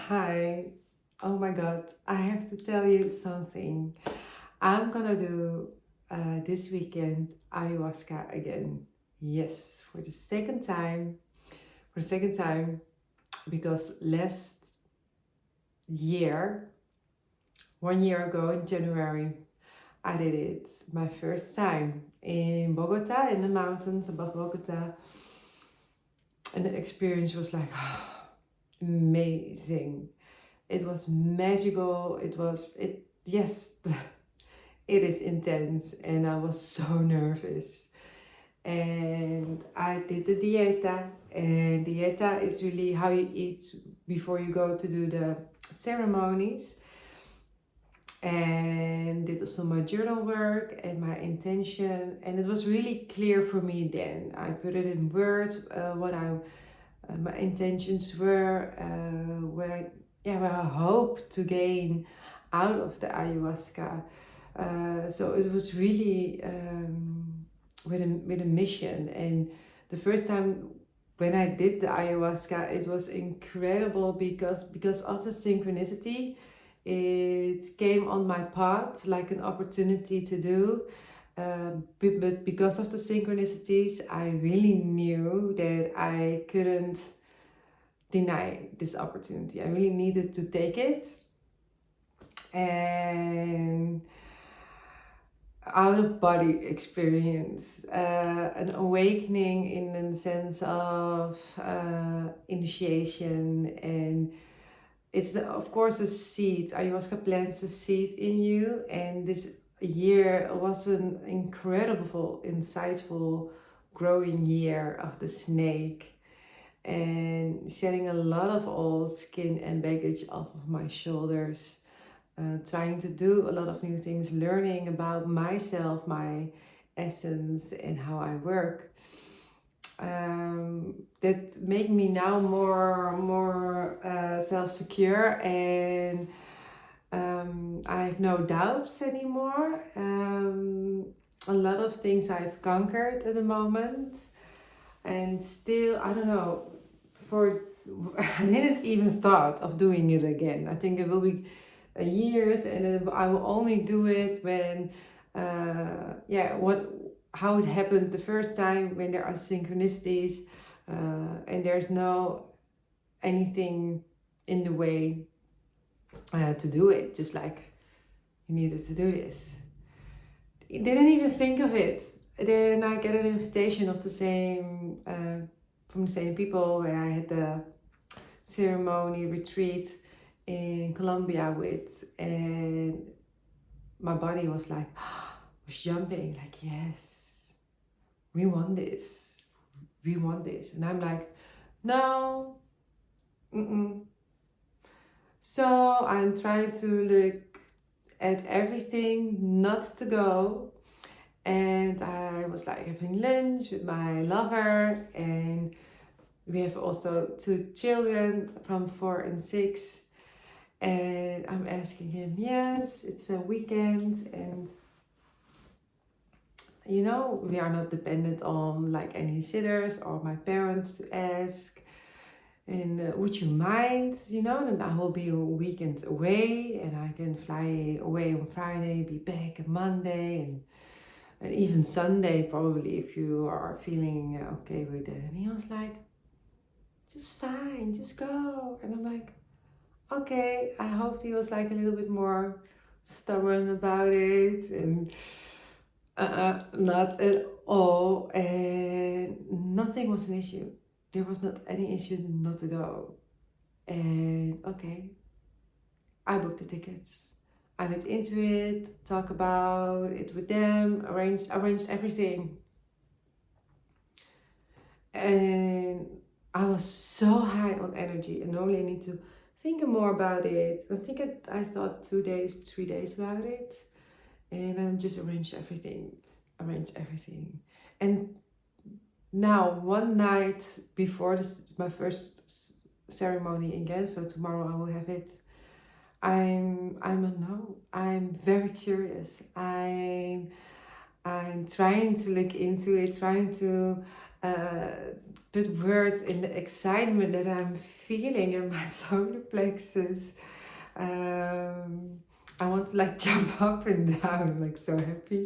Hi. Oh my God, I have to tell you something. I'm gonna do this weekend ayahuasca again. Yes, for the second time. For the second time, because last year, 1 year ago in January, I did it my first time in Bogota, in the mountains above Bogota. And the experience was like amazing. It was magical. Yes, it is intense, and I was so nervous. And I did the dieta, and dieta is really how you eat before you go to do the ceremonies. And did also my journal work and my intention, and it was really clear for me then. I put it in words, what my intentions were, what I hope to gain out of the ayahuasca. So it was really with a mission. And the first time when I did the ayahuasca, it was incredible because of the synchronicity. It came on my path like an opportunity to do. But because of the synchronicities, I really knew that I couldn't deny this opportunity. I really needed to take it. And out of body experience, an awakening in the sense of initiation. And it's of course a seed. Ayahuasca plants a seed in you, and this year was an incredible, insightful, growing year of the snake, and shedding a lot of old skin and baggage off of my shoulders. Trying to do a lot of new things, learning about myself, my essence, and how I work. That make me now more self-secure, and I have no doubts anymore. A lot of things I've conquered at the moment, and still I don't know. For I didn't even thought of doing it again. I think it will be years, and then I will only do it when how it happened the first time, when there are synchronicities, and there's no anything in the way to do it, just like you needed to do this. Didn't even think of it. Then I get an invitation of the same from the same people where I had the ceremony retreat in Colombia with, and my body was like was jumping like, yes, we want this, and I'm like, no. So I'm trying to look at everything not to go. And I was like having lunch with my lover, and we have also 2 children from 4 and 6. And I'm asking him, yes, it's a weekend, and we are not dependent on like any sitters or my parents to ask. And would you mind, then I will be a weekend away, and I can fly away on Friday, be back on Monday, and even Sunday probably, if you are feeling okay with it. And he was like, just fine, just go. And I'm like, okay. I hoped he was like a little bit more stubborn about it, and not at all. And nothing was an issue. There was not any issue not to go. And okay, I booked the tickets. I looked into it, talk about it with them, arranged everything. And I was so high on energy, and normally I need to think more about it. I thought 2 days, 3 days about it, and I just arranged everything. And now, one night before my first ceremony again, so tomorrow I will have it. I'm very curious. I'm trying to look into it, trying to put words in the excitement that I'm feeling in my solar plexus. I want to like jump up and down, I'm like so happy.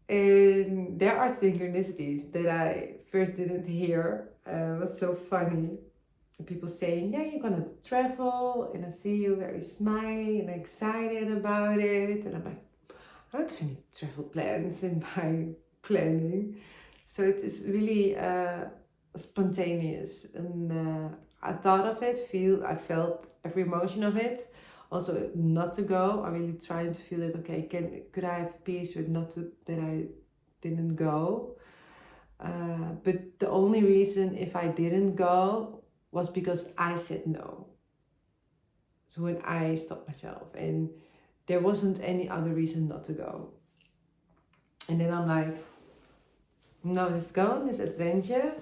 And there are synchronicities that I first didn't hear. It was so funny. People saying, yeah, you're gonna travel, and I see you very smiley and excited about it. And I'm like, I don't have any travel plans in my planning. So it is really spontaneous. And I thought of it, I felt every emotion of it. Also, not to go, I really tried to feel it. Okay, could I have peace with not to that I didn't go? But the only reason if I didn't go was because I said no. So when I stopped myself, and there wasn't any other reason not to go. And then I'm like, no, let's go on this adventure.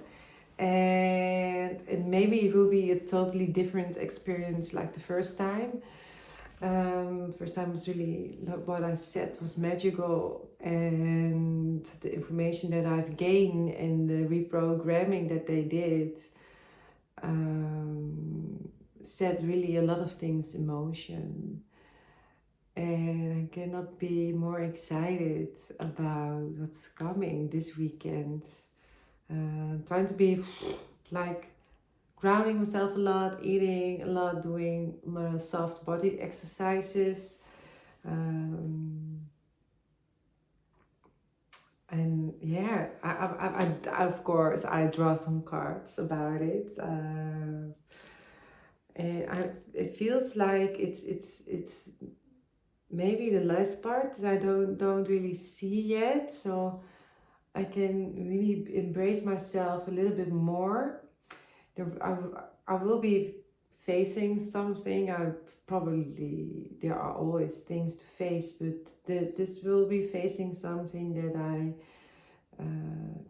And maybe it will be a totally different experience like the first time. First time was really, what I said was magical, and the information that I've gained and the reprogramming that they did set really a lot of things in motion. And I cannot be more excited about what's coming this weekend. Trying to be like grounding myself a lot, eating a lot, doing my soft body exercises. And yeah, I of course I draw some cards about it. And it feels like it's maybe the last part that I don't really see yet, so I can really embrace myself a little bit more. I will be facing something. There are always things to face, but this will be facing something that I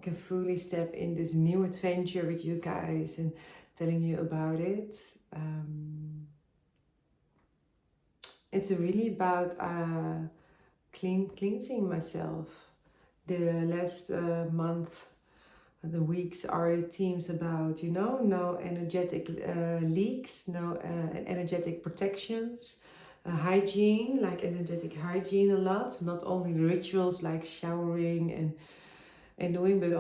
can fully step in this new adventure with you guys and telling you about it. It's really about cleansing myself. The last month, the weeks are the themes about, no energetic leaks, no energetic protections, hygiene, like energetic hygiene a lot, not only rituals like showering and doing, but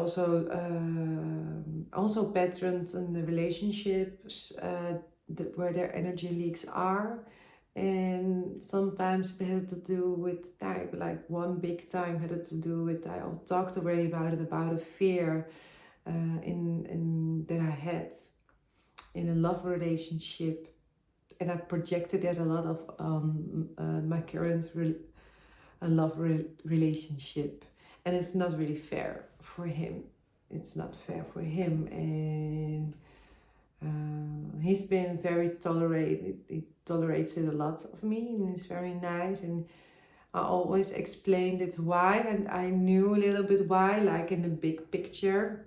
also patterns in the relationships where their energy leaks are. And sometimes it has to do with like one big time had to do with, I talked already about a fear in that I had in a love relationship, and I projected that a lot of my current relationship, and it's not really fair for him. It's not fair for him, and he's been very tolerated. He tolerates it a lot of me, and he's very nice. And I always explained it why, and I knew a little bit why, like in the big picture.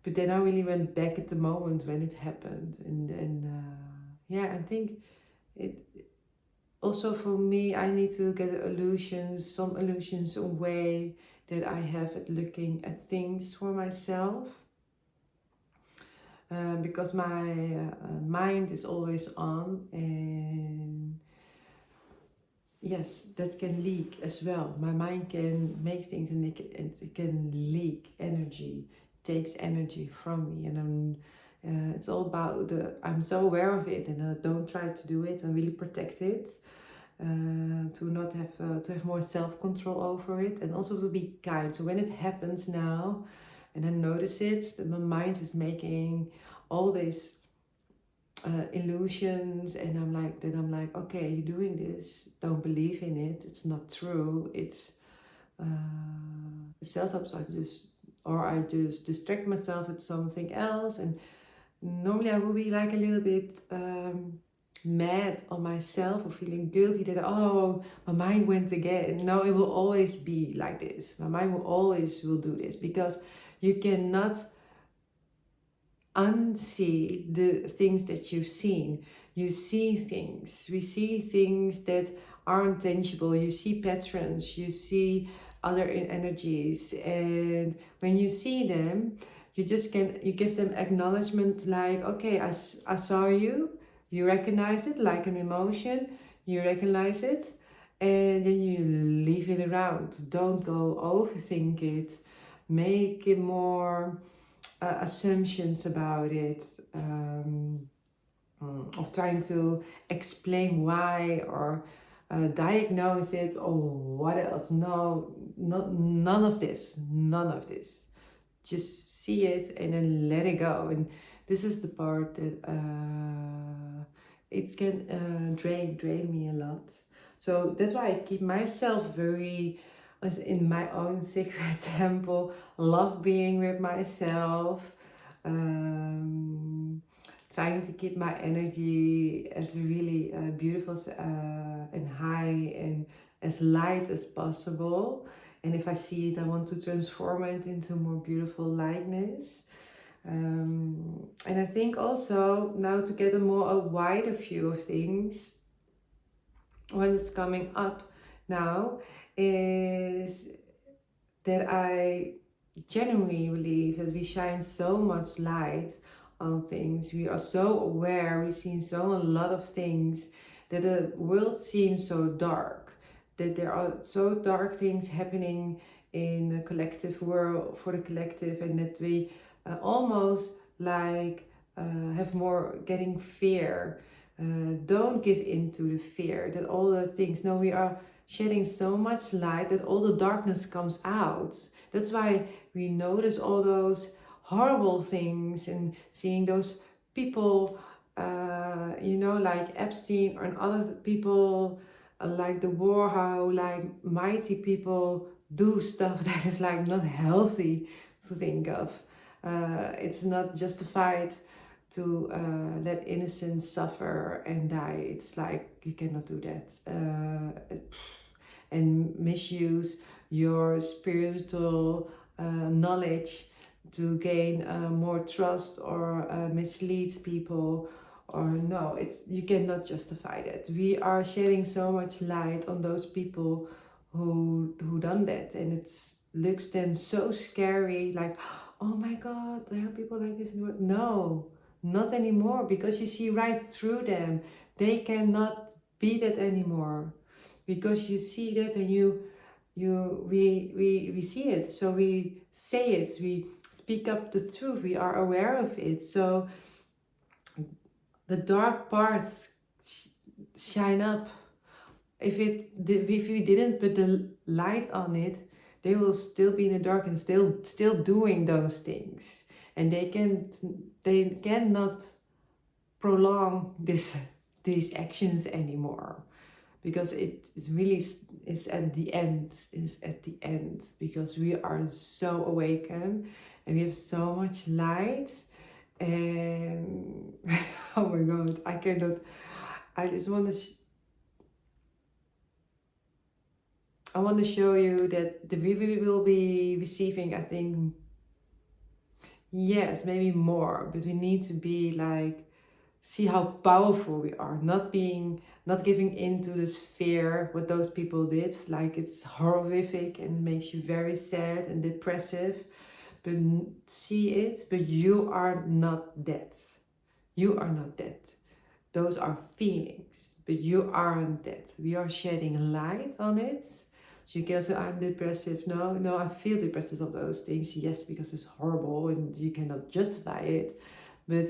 But then I really went back at the moment when it happened, and yeah, I think it also for me. I need to get some illusions away that I have at looking at things for myself. Because my mind is always on, and yes, that can leak as well. My mind can make things, and it can leak energy, takes energy from me, and it's all about I'm so aware of it, and I don't try to do it and really protect it, to not have to have more self-control over it, and also to be kind. So when it happens now, and I notice it, that my mind is making all these illusions, and I'm like, okay, you're doing this, don't believe in it, it's not true, it's self-sabotage, or I just distract myself with something else. And normally I will be like a little bit mad on myself, or feeling guilty that, oh, my mind went again. No, it will always be like this. My mind will do this, because you cannot unsee the things that you've seen. You see things. We see things that aren't tangible. You see patterns. You see other energies. And when you see them, You just can, you give them acknowledgement, like, okay, I saw you, you recognize it like an emotion, you recognize it, and then you leave it around. Don't go overthink it, make it more assumptions about it, of trying to explain why, or diagnose it, or what else. No, none of this, none of this. Just see it and then let it go. And this is the part that it can drain me a lot. So that's why I keep myself very as in my own secret temple, love being with myself, trying to keep my energy as really beautiful and high and as light as possible. And if I see it, I want to transform it into more beautiful lightness. And I think also now to get a wider view of things, what is coming up now is that I genuinely believe that we shine so much light on things. We are so aware, we've seen so a lot of things, that the world seems so dark, that there are so dark things happening in the collective world, for the collective, and that we almost like have more getting fear. Don't give in to the fear that all the things, no, we are shedding so much light that all the darkness comes out. That's why we notice all those horrible things and seeing those people, like Epstein or other people, like the war, how like mighty people do stuff that is like not healthy to think of. It's not justified to let innocents suffer and die. It's like you cannot do that. And misuse your spiritual knowledge to gain more trust, or mislead people, or no, it's, you cannot justify that. We are shedding so much light on those people who done that, and it looks then so scary, like, oh my god, there are people like this in the world. No, not anymore, because you see right through them. They cannot be that anymore, because you see that, and we see it, so we say it, we speak up the truth, we are aware of it. So the dark parts shine up. If we didn't put the light on it, they will still be in the dark and still doing those things, and they cannot prolong these actions anymore, because it is really is at the end, because we are so awakened and we have so much light. And oh my god, I cannot, I just want to I want to show you that we will be receiving, I think, yes, maybe more, but we need to be like, see how powerful we are, not giving in to this fear, what those people did. Like, it's horrific and it makes you very sad and depressive, but see it, but you are not dead. You are not dead. Those are feelings, but you aren't dead. We are shedding light on it. So you can say, I'm depressive. No, I feel depressive of those things. Yes, because it's horrible and you cannot justify it. But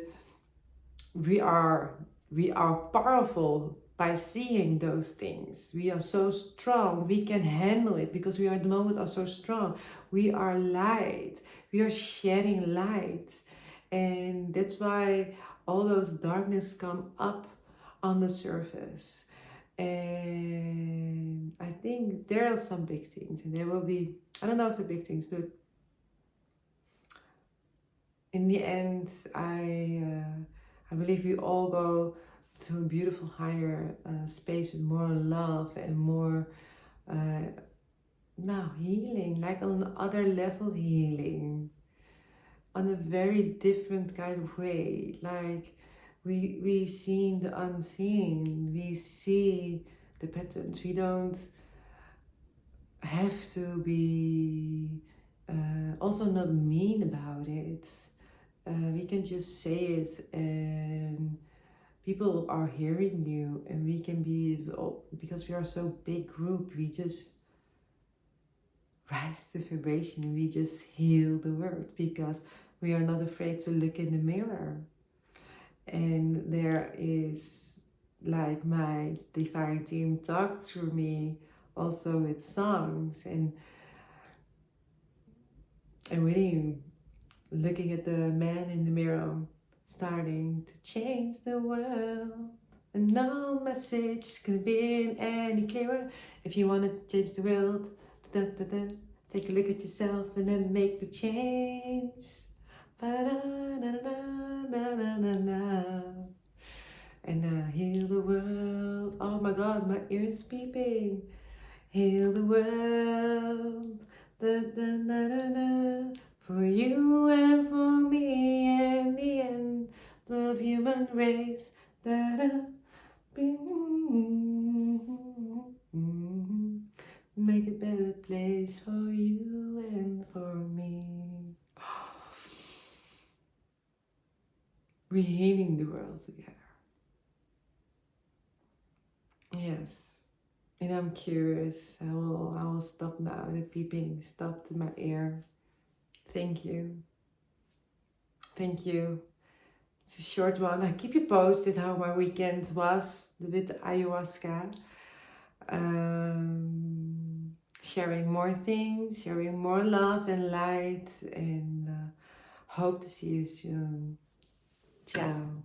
we are powerful by seeing those things. We are so strong. We can handle it because we are at the moment are so strong. We are light. We are shedding light. And that's why all those darkness come up on the surface. And I think there are some big things, and there will be, I don't know if they're big things, but in the end, I believe we all go to a beautiful higher space with more love and more healing, like on another level healing, on a very different kind of way. Like we see the unseen, we see the patterns. We don't have to be Also not mean about it. We can just say it, and people are hearing you, and we can be, because we are so big group, we just rise the vibration, we just heal the world because we are not afraid to look in the mirror. And there is, like, my divine team talked through me also with songs, and really looking at the man in the mirror, starting to change the world. And no message could be any clearer. If you want to change the world, da, da, da, take a look at yourself and then make the change. And heal the world. Oh my God, my ear is beeping. Heal the world. Da, da, da, da, da. For you and for me and the end of human race. Da, da. Make a better place for you and for me. We're healing the world together. Yes. And I'm curious. I will stop now. The beeping stopped in my ear. Thank you. Thank you. It's a short one. I keep you posted how my weekend was with the ayahuasca. Sharing more things, sharing more love and light, and hope to see you soon. Ciao.